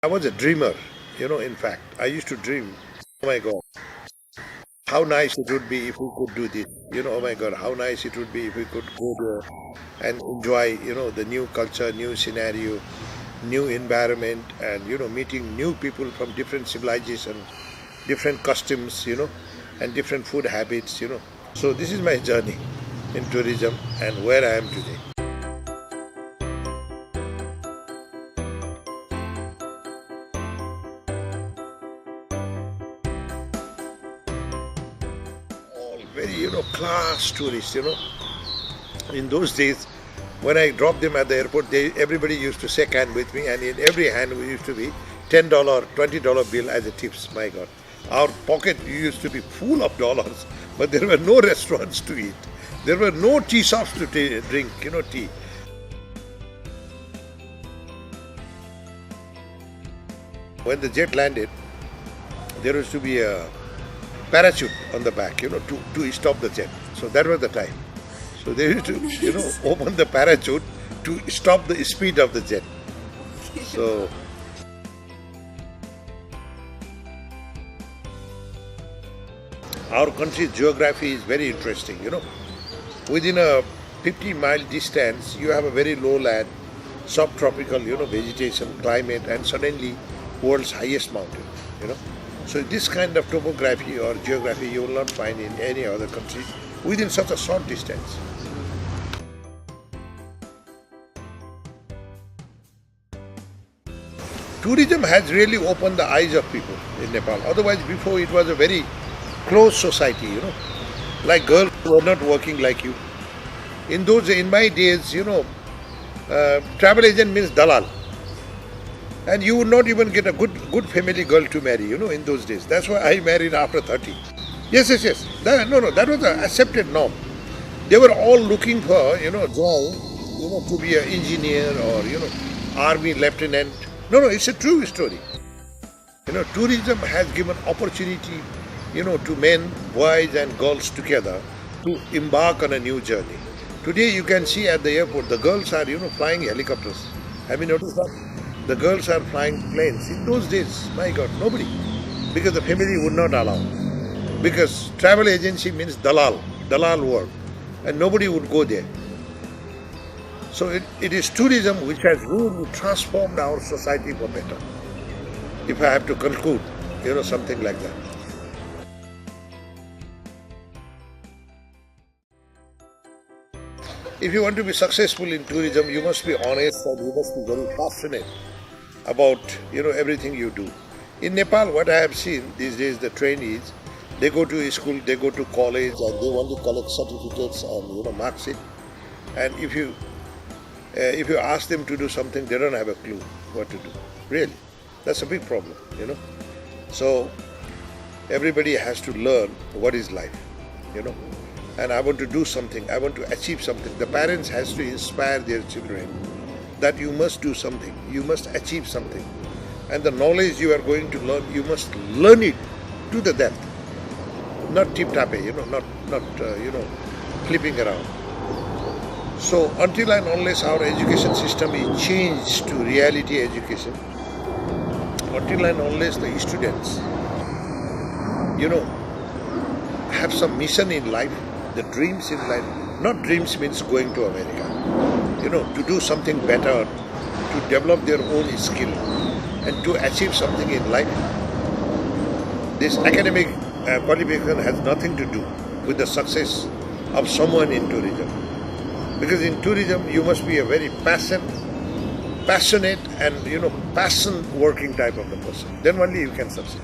I was a dreamer, in fact. I used to dream, oh my God, how nice it would be if we could do this. Oh my God, how nice it would be if we could go there and enjoy, the new culture, new scenario, new environment, and, meeting new people from different civilizations, different customs, and different food habits. So this is my journey in tourism and where I am today. All very, class tourists, In those days, when I dropped them at the airport, everybody used to shake hand with me, and in every hand we used to be $10, $20 bill as a tips. My God, our pocket used to be full of dollars, but there were no restaurants to eat. There were no tea shops to drink, tea. When the jet landed, there used to be a parachute on the back, to stop the jet. So that was the time. So they used to, open the parachute to stop the speed of the jet. So our country's geography is very interesting, Within a 50-mile distance, you have a very low land, subtropical, vegetation, climate, and suddenly world's highest mountain, So this kind of topography or geography you will not find in any other country within such a short distance. Tourism has really opened the eyes of people in Nepal. Otherwise, before it was a very closed society, Like girls were not working like you. In my days, travel agent means dalal. And you would not even get a good family girl to marry, in those days. That's why I married after 30. Yes. That was an accepted norm. They were all looking for, joy, to be an engineer or, army lieutenant. No, it's a true story. Tourism has given opportunity, to men, boys and girls together to embark on a new journey. Today you can see at the airport, the girls are, flying helicopters. Have you noticed that? The girls are flying planes. In those days, my God, nobody. Because the family would not allow. Because travel agency means dalal work. And nobody would go there. So it is tourism which has really transformed our society for better. If I have to conclude, something like that. If you want to be successful in tourism, you must be honest and you must be very passionate about, everything you do. In Nepal, what I have seen these days, the trainees, they go to school, they go to college, and they want to collect certificates and, marks it. And if you ask them to do something, they don't have a clue what to do. Really. That's a big problem, So, everybody has to learn what is life, And I want to do something, I want to achieve something. The parents has to inspire their children that you must do something, you must achieve something. And the knowledge you are going to learn, you must learn it to the depth. Not tip-tapping, not flipping around. So until and unless our education system is changed to reality education, until and unless the students, have some mission in life, the dreams in life, not dreams means going to America, to do something better, to develop their own skill and to achieve something in life. This academic qualification has nothing to do with the success of someone in tourism. Because in tourism, you must be a very passionate and, passion working type of the person. Then only you can succeed.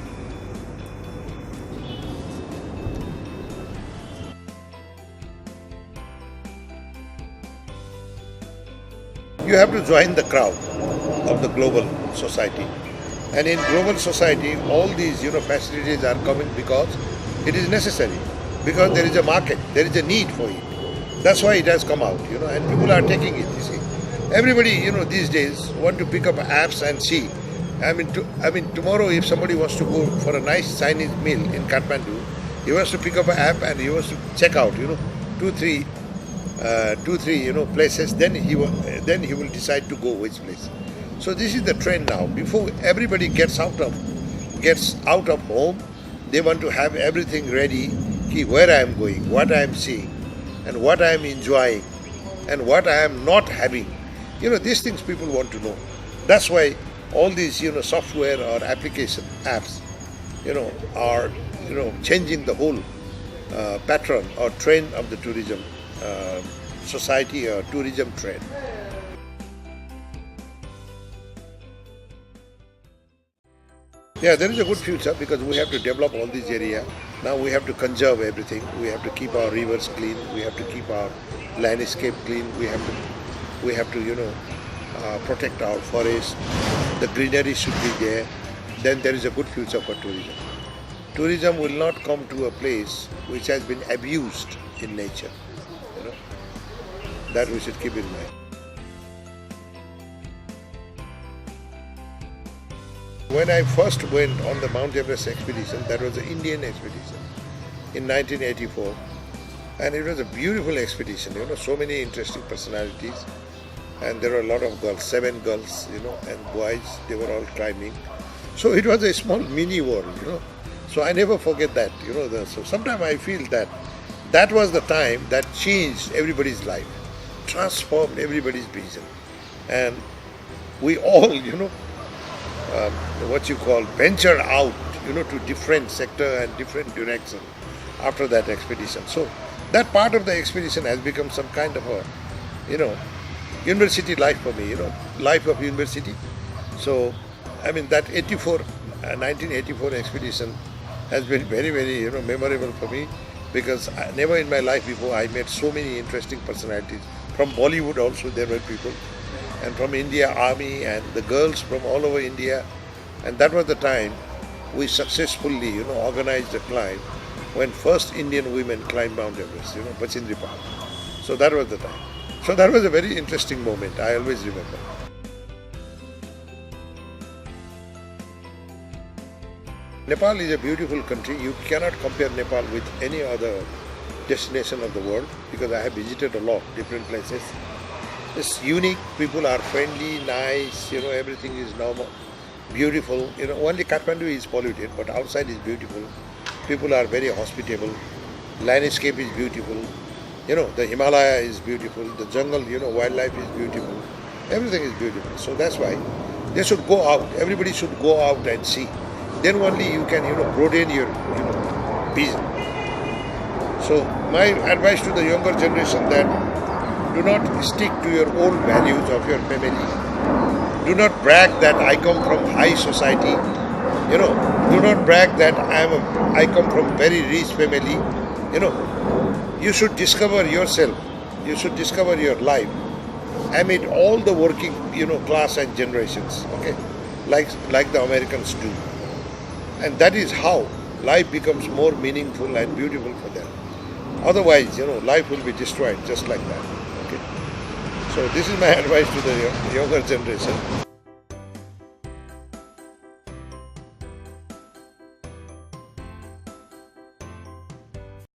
You have to join the crowd of the global society. And in global society, all these, facilities are coming because it is necessary. Because there is a market, there is a need for it. That's why it has come out, and people are taking it, you see. Everybody, these days want to pick up apps and see. Tomorrow if somebody wants to go for a nice Chinese meal in Kathmandu, he wants to pick up an app and he wants to check out, two, three, places. Then he will decide to go which place. So this is the trend now. Before everybody gets out of home, they want to have everything ready, where I am going, what I am seeing, and what I am enjoying, and what I am not having. These things people want to know. That's why all these, software or application apps, are, changing the whole pattern or trend of the tourism society or tourism trend. Yeah, there is a good future because we have to develop all these areas. Now we have to conserve everything. We have to keep our rivers clean. We have to keep our landscape clean. We have to protect our forest. The greenery should be there. Then there is a good future for tourism. Tourism will not come to a place which has been abused in nature. That we should keep in mind. When I first went on the Mount Everest expedition, that was the Indian expedition in 1984, and it was a beautiful expedition. So many interesting personalities, and there were a lot of girls, 7 girls, and boys. They were all climbing. So it was a small mini world, So I never forget that, So sometimes I feel that was the time that changed everybody's life, transformed everybody's vision, and we all, venture out, to different sector and different direction after that expedition. So that part of the expedition has become some kind of a, university life for me, life of university. So, that 1984 expedition has been very, very, memorable for me because never in my life before I met so many interesting personalities. From Bollywood also there were people, and from India Army and the girls from all over India. And that was the time we successfully, organized a climb when first Indian women climbed Mount Everest, Bachindri Park. So that was the time. So that was a very interesting moment, I always remember. Nepal is a beautiful country. You cannot compare Nepal with any other destination of the world because I have visited a lot, different places. It's unique, people are friendly, nice, everything is normal, beautiful. Only Kathmandu is polluted, but outside is beautiful. People are very hospitable, landscape is beautiful, the Himalaya is beautiful, the jungle, wildlife is beautiful, everything is beautiful. So that's why they should go out, everybody should go out and see. Then only you can, broaden your, vision. So my advice to the younger generation that do not stick to your old values of your family. Do not brag that I come from high society. Do not brag that I come from very rich family. You should discover yourself. You should discover your life amid all the working, class and generations. Okay, like the Americans do. And that is how life becomes more meaningful and beautiful for them. Otherwise, life will be destroyed just like that. Okay. So this is my advice to the younger generation.